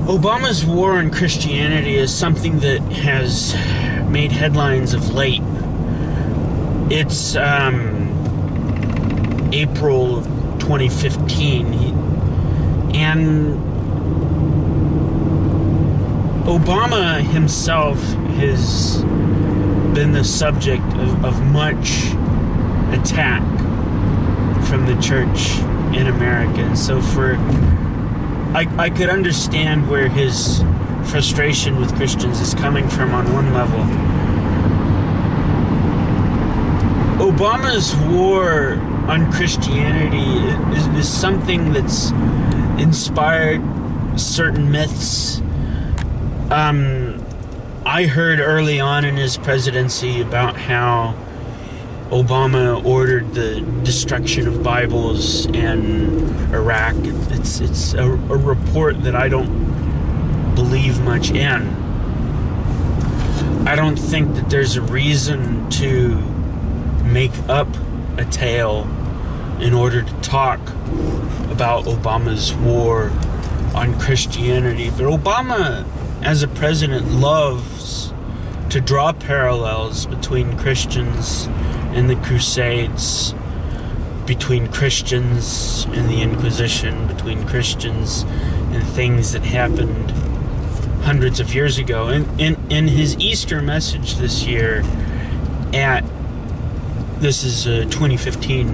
Obama's war on Christianity is something that has made headlines of late. It's April of 2015, and Obama himself has been the subject of much attack from the church in America. And so I could understand where his frustration with Christians is coming from on one level. Obama's war on Christianity is something that's inspired certain myths. I heard early on in his presidency about how Obama ordered the destruction of Bibles in Iraq. It's a report that I don't believe much in. I don't think that there's a reason to make up a tale in order to talk about Obama's war on Christianity. But Obama, as a president, loves to draw parallels between Christians and the Crusades, between Christians and the Inquisition, between Christians and things that happened hundreds of years ago. In his Easter message this year, this is 2015,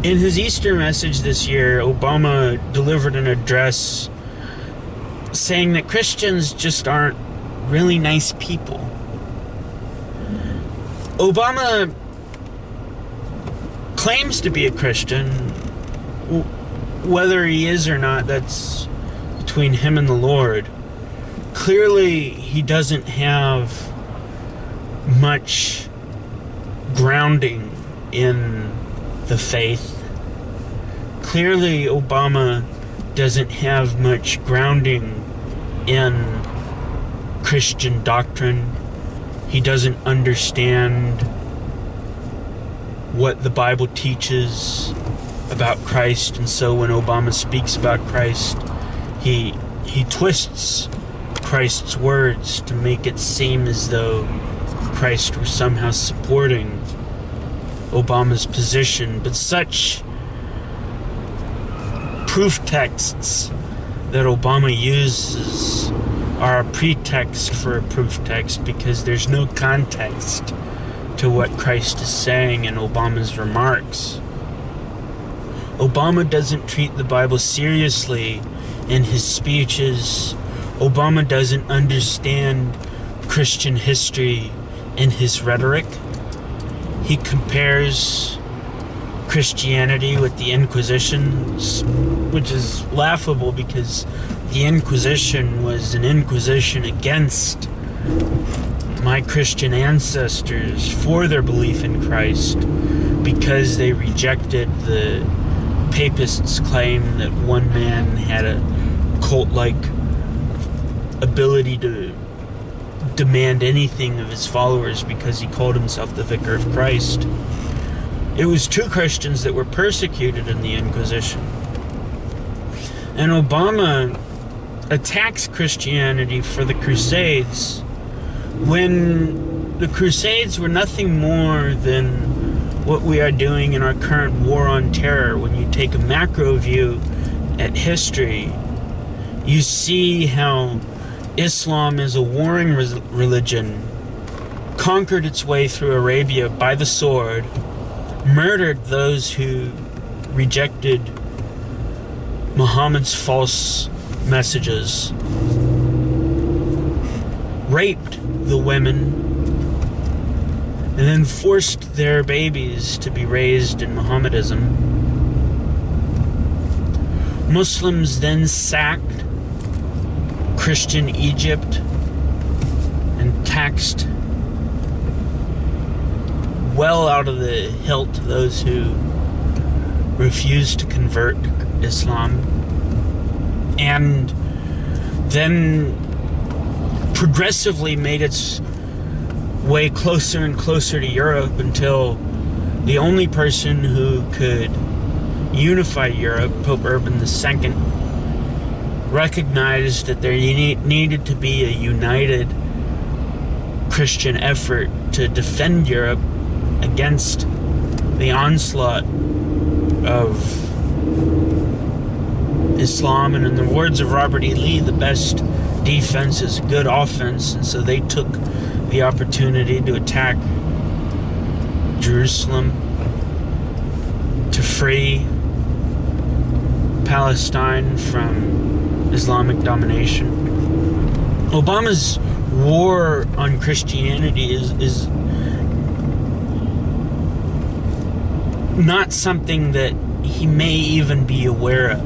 in his Easter message this year, Obama delivered an address saying that Christians just aren't really nice people. Obama claims to be a Christian. Whether he is or not, that's between him and the Lord. Clearly, he doesn't have much grounding in the faith. Clearly, Obama doesn't have much grounding in Christian doctrine. He doesn't understand what the Bible teaches about Christ, and so when Obama speaks about Christ, he twists Christ's words to make it seem as though Christ were somehow supporting Obama's position. But such proof texts that Obama uses are a pretext for a proof text, because there's no context to what Christ is saying in Obama's remarks. Obama doesn't treat the Bible seriously in his speeches. Obama doesn't understand Christian history in his rhetoric. He compares Christianity with the Inquisition, which is laughable because the Inquisition was an inquisition against my Christian ancestors for their belief in Christ, because they rejected the papists' claim that one man had a cult-like ability to demand anything of his followers because he called himself the Vicar of Christ. It was two Christians that were persecuted in the Inquisition. And Obama attacks Christianity for the Crusades when the Crusades were nothing more than what we are doing in our current war on terror. When you take a macro view at history, you see how Islam is a warring religion, conquered its way through Arabia by the sword, murdered those who rejected Muhammad's false messages, raped the women, and then forced their babies to be raised in Mohammedanism. Muslims then sacked Christian Egypt and taxed well out of the hilt those who refused to convert to Islam, and then progressively made its way closer and closer to Europe until the only person who could unify Europe, Pope Urban II, recognized that there needed to be a united Christian effort to defend Europe against the onslaught of Islam. And in the words of Robert E. Lee, the best defense is good offense. And so they took the opportunity to attack Jerusalem, to free Palestine from Islamic domination. Obama's war on Christianity is not something that he may even be aware of.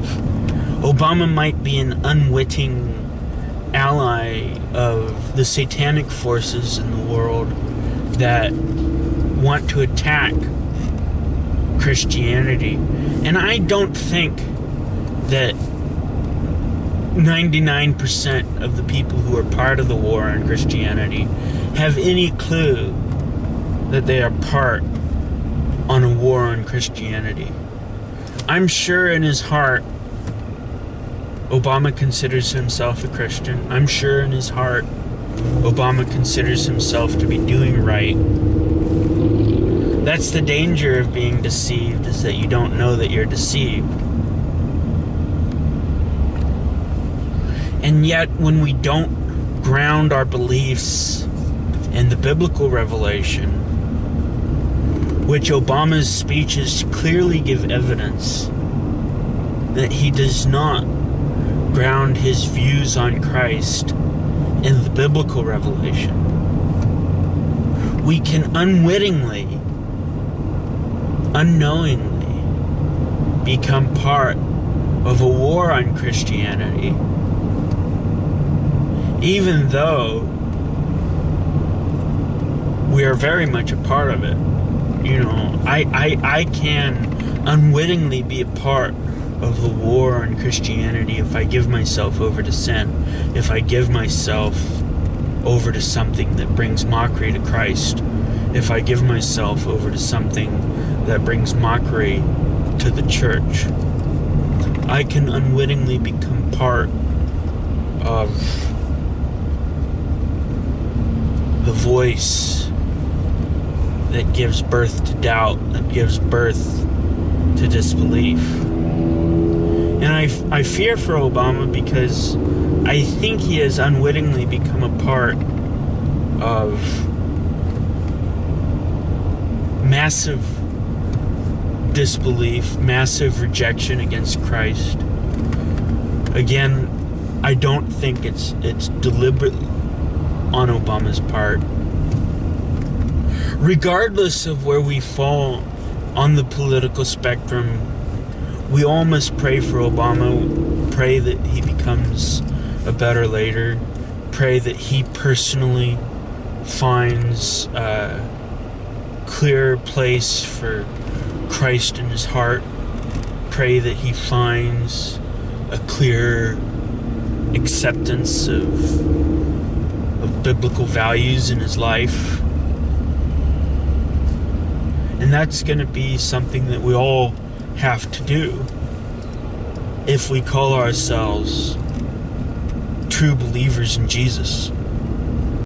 Obama might be an unwitting ally of the satanic forces in the world that want to attack Christianity. And I don't think that 99% of the people who are part of the war on Christianity have any clue that they are part on a war on Christianity. I'm sure in his heart Obama considers himself a Christian. I'm sure in his heart Obama considers himself to be doing right. That's the danger of being deceived, is that you don't know that you're deceived. And yet, when we don't ground our beliefs in the biblical revelation, which Obama's speeches clearly give evidence that he does not ground his views on Christ in the biblical revelation, we can unwittingly, unknowingly become part of a war on Christianity, even though we are very much a part of it. You know, I can unwittingly be a part of the war on Christianity if I give myself over to sin, if I give myself over to something that brings mockery to Christ, if I give myself over to something that brings mockery to the church. I can unwittingly become part of the voice that gives birth to doubt, that gives birth to disbelief. And I fear for Obama because I think he has unwittingly become a part of massive disbelief, massive rejection against Christ. Again, I don't think it's deliberate on Obama's part. Regardless of where we fall on the political spectrum, we all must pray for Obama, pray that he becomes a better leader, pray that he personally finds a clear place for Christ in his heart, pray that he finds a clear acceptance of biblical values in his life. And that's going to be something that we all have to do if we call ourselves true believers in Jesus.